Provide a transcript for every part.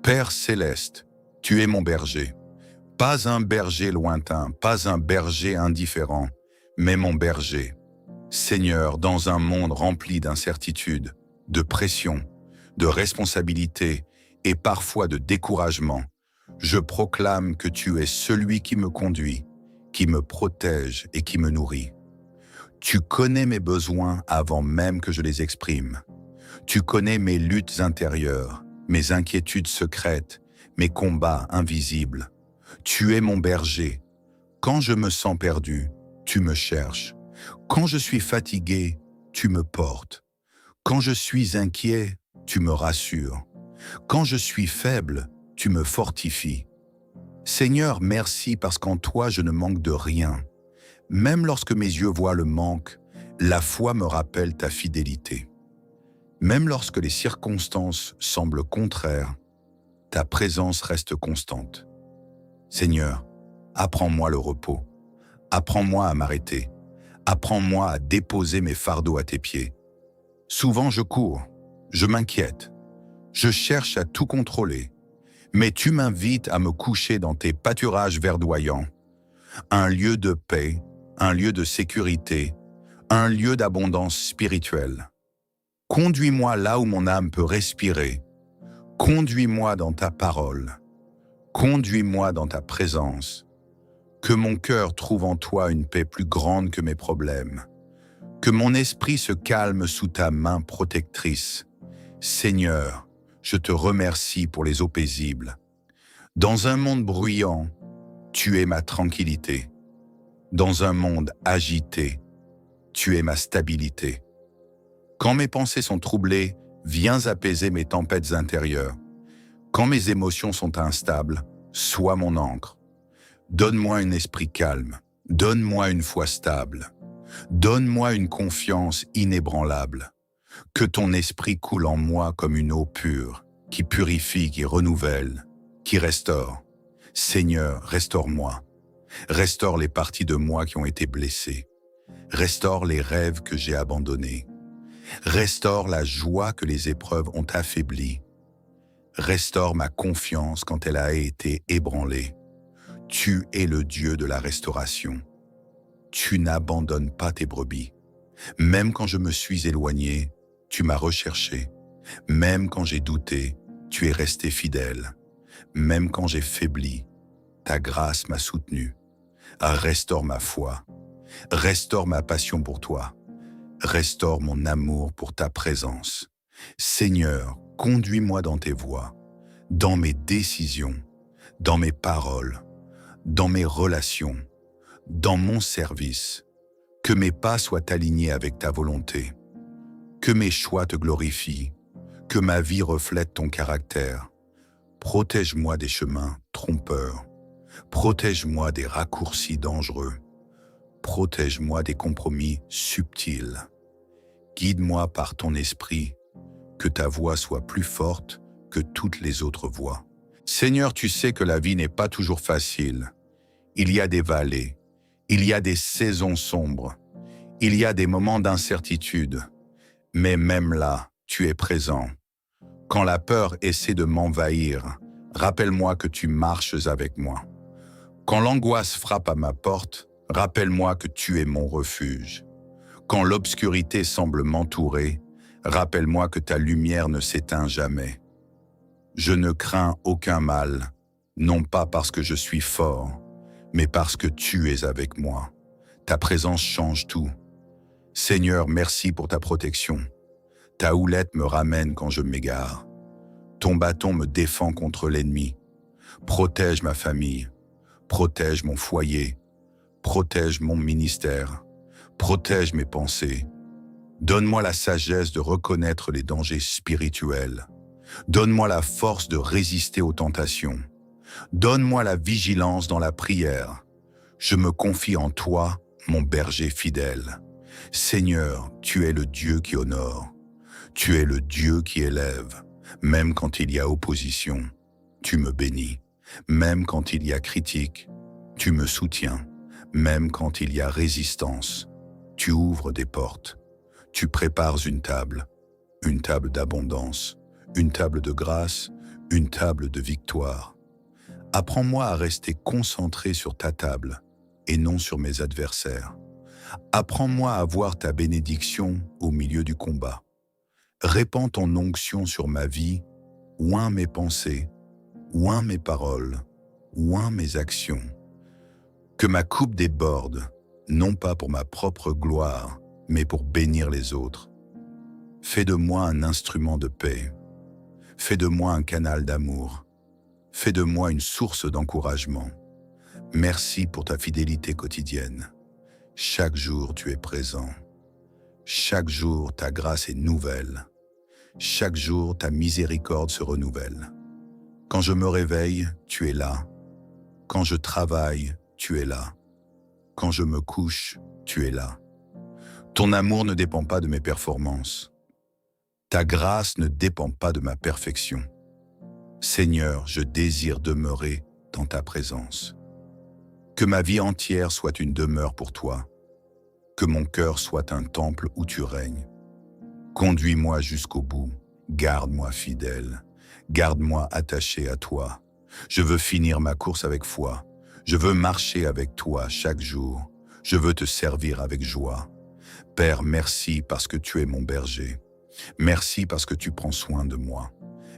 Père céleste, tu es mon berger. Pas un berger lointain, pas un berger indifférent, mais mon berger. Seigneur, dans un monde rempli d'incertitudes, de pression, de responsabilités et parfois de découragement, je proclame que tu es celui qui me conduit, qui me protège et qui me nourrit. Tu connais mes besoins avant même que je les exprime. Tu connais mes luttes intérieures, mes inquiétudes secrètes, mes combats invisibles. Tu es mon berger. Quand je me sens perdu, tu me cherches. Quand je suis fatigué, tu me portes. Quand je suis inquiet, tu me rassures. Quand je suis faible, tu me fortifies. Seigneur, merci parce qu'en toi je ne manque de rien. Même lorsque mes yeux voient le manque, la foi me rappelle ta fidélité. Même lorsque les circonstances semblent contraires, ta présence reste constante. Seigneur, apprends-moi le repos. Apprends-moi à m'arrêter. Apprends-moi à déposer mes fardeaux à tes pieds. Souvent je cours, je m'inquiète, je cherche à tout contrôler, mais tu m'invites à me coucher dans tes pâturages verdoyants, un lieu de paix, un lieu de sécurité, un lieu d'abondance spirituelle. Conduis-moi là où mon âme peut respirer. Conduis-moi dans ta parole. Conduis-moi dans ta présence. Que mon cœur trouve en toi une paix plus grande que mes problèmes. Que mon esprit se calme sous ta main protectrice. Seigneur, je te remercie pour les eaux paisibles. Dans un monde bruyant, tu es ma tranquillité. Dans un monde agité, tu es ma stabilité. Quand mes pensées sont troublées, viens apaiser mes tempêtes intérieures. Quand mes émotions sont instables, sois mon ancre. Donne-moi un esprit calme, donne-moi une foi stable, donne-moi une confiance inébranlable. Que ton esprit coule en moi comme une eau pure, qui purifie, qui renouvelle, qui restaure. Seigneur, restaure-moi. Restaure les parties de moi qui ont été blessées. Restaure les rêves que j'ai abandonnés. Restaure la joie que les épreuves ont affaiblie. Restaure ma confiance quand elle a été ébranlée. Tu es le Dieu de la restauration. Tu n'abandonnes pas tes brebis. Même quand je me suis éloigné, tu m'as recherché. Même quand j'ai douté, tu es resté fidèle. Même quand j'ai faibli, ta grâce m'a soutenu. Restaure ma foi. Restaure ma passion pour toi. Restaure mon amour pour ta présence. Seigneur, conduis-moi dans tes voies, dans mes décisions, dans mes paroles, dans mes relations, dans mon service. Que mes pas soient alignés avec ta volonté. Que mes choix te glorifient. Que ma vie reflète ton caractère. Protège-moi des chemins trompeurs. Protège-moi des raccourcis dangereux. Protège-moi des compromis subtils. Guide-moi par ton esprit, que ta voix soit plus forte que toutes les autres voix. Seigneur, tu sais que la vie n'est pas toujours facile. Il y a des vallées, il y a des saisons sombres, il y a des moments d'incertitude. Mais même là, tu es présent. Quand la peur essaie de m'envahir, rappelle-moi que tu marches avec moi. Quand l'angoisse frappe à ma porte, rappelle-moi que tu es mon refuge. Quand l'obscurité semble m'entourer, rappelle-moi que ta lumière ne s'éteint jamais. Je ne crains aucun mal, non pas parce que je suis fort, mais parce que tu es avec moi. Ta présence change tout. Seigneur, merci pour ta protection. Ta houlette me ramène quand je m'égare. Ton bâton me défend contre l'ennemi. Protège ma famille. Protège mon foyer. Protège mon ministère. Protège mes pensées. Donne-moi la sagesse de reconnaître les dangers spirituels. Donne-moi la force de résister aux tentations. Donne-moi la vigilance dans la prière. Je me confie en toi, mon berger fidèle. Seigneur, tu es le Dieu qui honore. Tu es le Dieu qui élève. Même quand il y a opposition, tu me bénis. Même quand il y a critique, tu me soutiens. Même quand il y a résistance, tu ouvres des portes. Tu prépares une table d'abondance, une table de grâce, une table de victoire. Apprends-moi à rester concentré sur ta table et non sur mes adversaires. Apprends-moi à voir ta bénédiction au milieu du combat. Répands ton onction sur ma vie, oint mes pensées, oint mes paroles, oint mes actions. Que ma coupe déborde, non pas pour ma propre gloire, mais pour bénir les autres. Fais de moi un instrument de paix. Fais de moi un canal d'amour. Fais de moi une source d'encouragement. Merci pour ta fidélité quotidienne. Chaque jour, tu es présent. Chaque jour, ta grâce est nouvelle. Chaque jour, ta miséricorde se renouvelle. Quand je me réveille, tu es là. Quand je travaille, tu es là. Quand je me couche, tu es là. Ton amour ne dépend pas de mes performances. Ta grâce ne dépend pas de ma perfection. Seigneur, je désire demeurer dans ta présence. Que ma vie entière soit une demeure pour toi. Que mon cœur soit un temple où tu règnes. Conduis-moi jusqu'au bout. Garde-moi fidèle. Garde-moi attaché à toi. Je veux finir ma course avec foi. Je veux marcher avec toi chaque jour. Je veux te servir avec joie. Père, merci parce que tu es mon berger. Merci parce que tu prends soin de moi.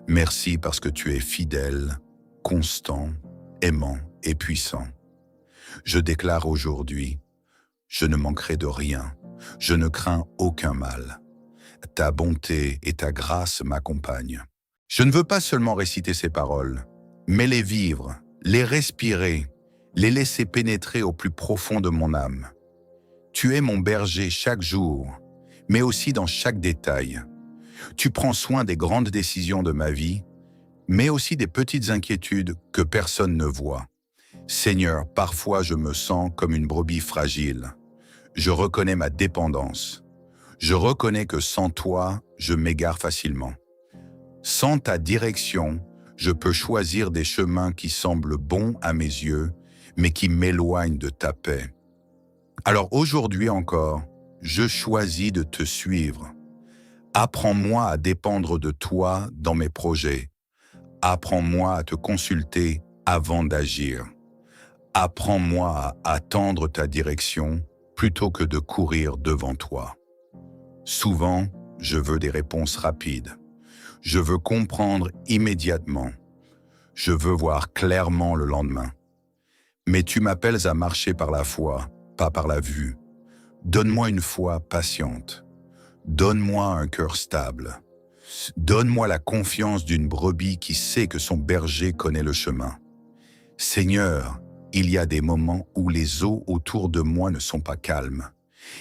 Merci parce que tu es fidèle, constant, aimant et puissant. Je déclare aujourd'hui, je ne manquerai de rien, je ne crains aucun mal. Ta bonté et ta grâce m'accompagnent. Je ne veux pas seulement réciter ces paroles, mais les vivre, les respirer, les laisser pénétrer au plus profond de mon âme. Tu es mon berger chaque jour, mais aussi dans chaque détail. Tu prends soin des grandes décisions de ma vie, mais aussi des petites inquiétudes que personne ne voit. Seigneur, parfois je me sens comme une brebis fragile. Je reconnais ma dépendance. Je reconnais que sans toi, je m'égare facilement. Sans ta direction, je peux choisir des chemins qui semblent bons à mes yeux, mais qui m'éloignent de ta paix. Alors aujourd'hui encore, je choisis de te suivre. Apprends-moi à dépendre de toi dans mes projets. Apprends-moi à te consulter avant d'agir. Apprends-moi à attendre ta direction plutôt que de courir devant toi. Souvent, je veux des réponses rapides. Je veux comprendre immédiatement. Je veux voir clairement le lendemain. Mais tu m'appelles à marcher par la foi, pas par la vue. Donne-moi une foi patiente. Donne-moi un cœur stable. Donne-moi la confiance d'une brebis qui sait que son berger connaît le chemin. Seigneur, il y a des moments où les eaux autour de moi ne sont pas calmes.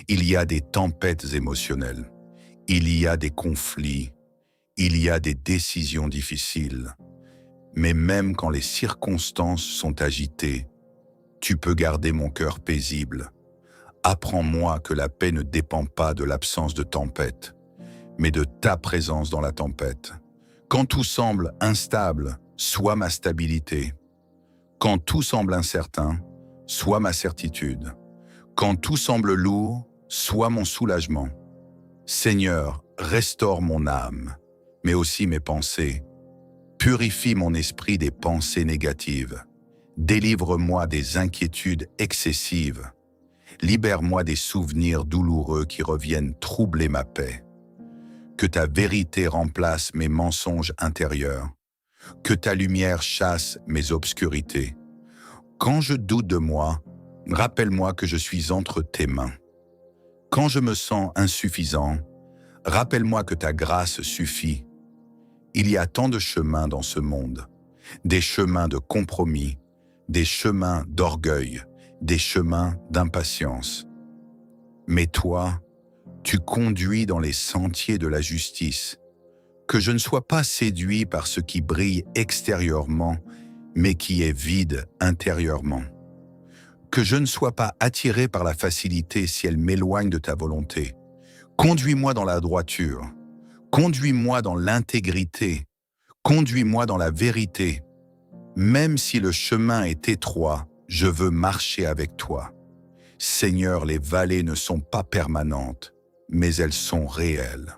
Il y a des tempêtes émotionnelles. Il y a des conflits. Il y a des décisions difficiles. Mais même quand les circonstances sont agitées, tu peux garder mon cœur paisible. Apprends-moi que la paix ne dépend pas de l'absence de tempête, mais de ta présence dans la tempête. Quand tout semble instable, sois ma stabilité. Quand tout semble incertain, sois ma certitude. Quand tout semble lourd, sois mon soulagement. Seigneur, restaure mon âme, mais aussi mes pensées. Purifie mon esprit des pensées négatives. Délivre-moi des inquiétudes excessives. Libère-moi des souvenirs douloureux qui reviennent troubler ma paix. Que ta vérité remplace mes mensonges intérieurs. Que ta lumière chasse mes obscurités. Quand je doute de moi, rappelle-moi que je suis entre tes mains. Quand je me sens insuffisant, rappelle-moi que ta grâce suffit. Il y a tant de chemins dans ce monde, des chemins de compromis, des chemins d'orgueil, des chemins d'impatience. Mais toi, tu conduis dans les sentiers de la justice. Que je ne sois pas séduit par ce qui brille extérieurement, mais qui est vide intérieurement. Que je ne sois pas attiré par la facilité si elle m'éloigne de ta volonté. Conduis-moi dans la droiture. Conduis-moi dans l'intégrité. Conduis-moi dans la vérité. Même si le chemin est étroit, je veux marcher avec toi. Seigneur, les vallées ne sont pas permanentes, mais elles sont réelles.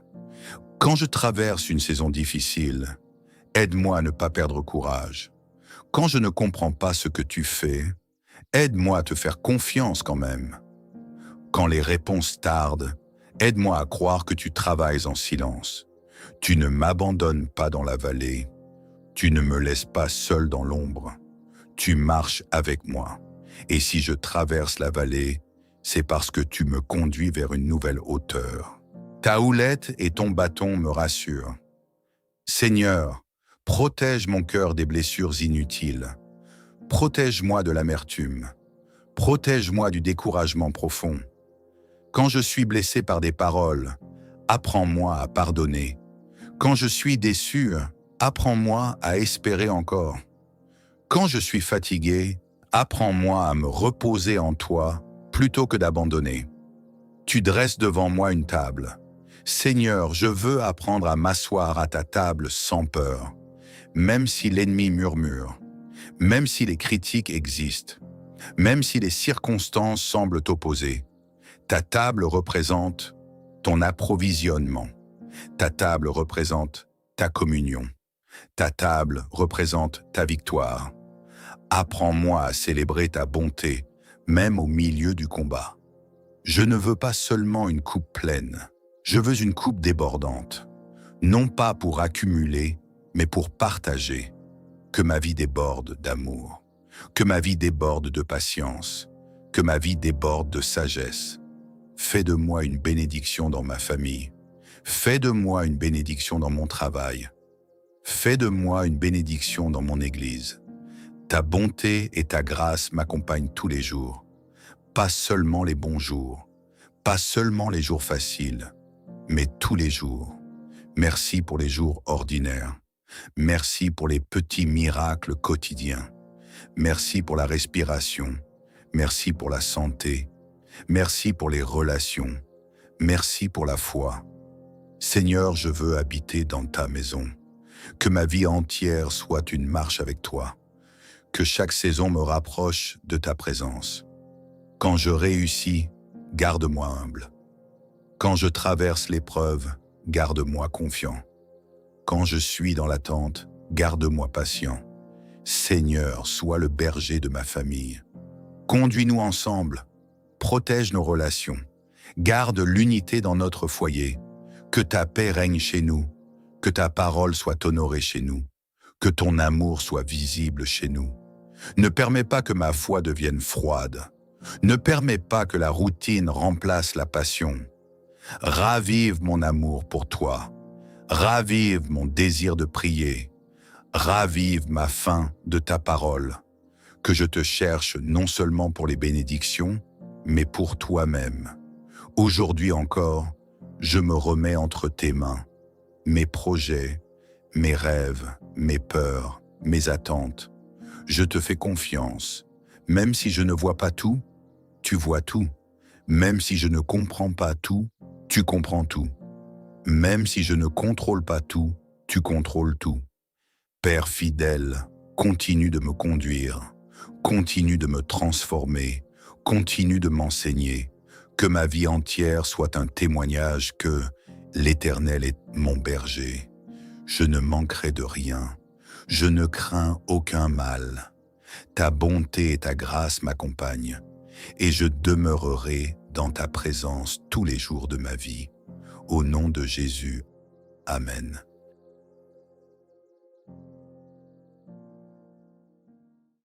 Quand je traverse une saison difficile, Aide-moi à ne pas perdre courage. Quand je ne comprends pas ce que tu fais, aide-moi à te faire confiance quand même. Quand les réponses tardent, aide-moi à croire que tu travailles en silence. Tu ne m'abandonnes pas dans la vallée. Tu ne me laisses pas seul dans l'ombre. Tu marches avec moi. Et si je traverse la vallée, c'est parce que tu me conduis vers une nouvelle hauteur. Ta houlette et ton bâton me rassurent. Seigneur, protège mon cœur des blessures inutiles. Protège-moi de l'amertume. Protège-moi du découragement profond. Quand je suis blessé par des paroles, apprends-moi à pardonner. Quand je suis déçu, apprends-moi à espérer encore. Quand je suis fatigué, apprends-moi à me reposer en toi plutôt que d'abandonner. Tu dresses devant moi une table. Seigneur, je veux apprendre à m'asseoir à ta table sans peur, même si l'ennemi murmure, même si les critiques existent, même si les circonstances semblent opposées. Ta table représente ton approvisionnement. Ta table représente ta communion. Ta table représente ta victoire. Apprends-moi à célébrer ta bonté, même au milieu du combat. Je ne veux pas seulement une coupe pleine, je veux une coupe débordante. Non pas pour accumuler, mais pour partager. Que ma vie déborde d'amour, que ma vie déborde de patience, que ma vie déborde de sagesse. Fais de moi une bénédiction dans ma famille. Fais de moi une bénédiction dans mon travail. Fais de moi une bénédiction dans mon Église. Ta bonté et ta grâce m'accompagnent tous les jours. Pas seulement les bons jours, pas seulement les jours faciles, mais tous les jours. Merci pour les jours ordinaires. Merci pour les petits miracles quotidiens. Merci pour la respiration. Merci pour la santé. Merci pour les relations. Merci pour la foi. Seigneur, je veux habiter dans ta maison. Que ma vie entière soit une marche avec toi. Que chaque saison me rapproche de ta présence. Quand je réussis, garde-moi humble. Quand je traverse l'épreuve, garde-moi confiant. Quand je suis dans l'attente, garde-moi patient. Seigneur, sois le berger de ma famille. Conduis-nous ensemble. Protège nos relations. Garde l'unité dans notre foyer. Que ta paix règne chez nous. Que ta parole soit honorée chez nous. Que ton amour soit visible chez nous. Ne permets pas que ma foi devienne froide. Ne permets pas que la routine remplace la passion. Ravive mon amour pour toi. Ravive mon désir de prier. Ravive ma faim de ta parole. Que je te cherche non seulement pour les bénédictions, mais pour toi-même. Aujourd'hui encore, je me remets entre tes mains. Mes projets, mes rêves, mes peurs, mes attentes. Je te fais confiance. Même si je ne vois pas tout, tu vois tout. Même si je ne comprends pas tout, tu comprends tout. Même si je ne contrôle pas tout, tu contrôles tout. Père fidèle, continue de me conduire, continue de me transformer, continue de m'enseigner. Que ma vie entière soit un témoignage que l'Éternel est mon berger. Je ne manquerai de rien. Je ne crains aucun mal. Ta bonté et ta grâce m'accompagnent, et je demeurerai dans ta présence tous les jours de ma vie. Au nom de Jésus, Amen.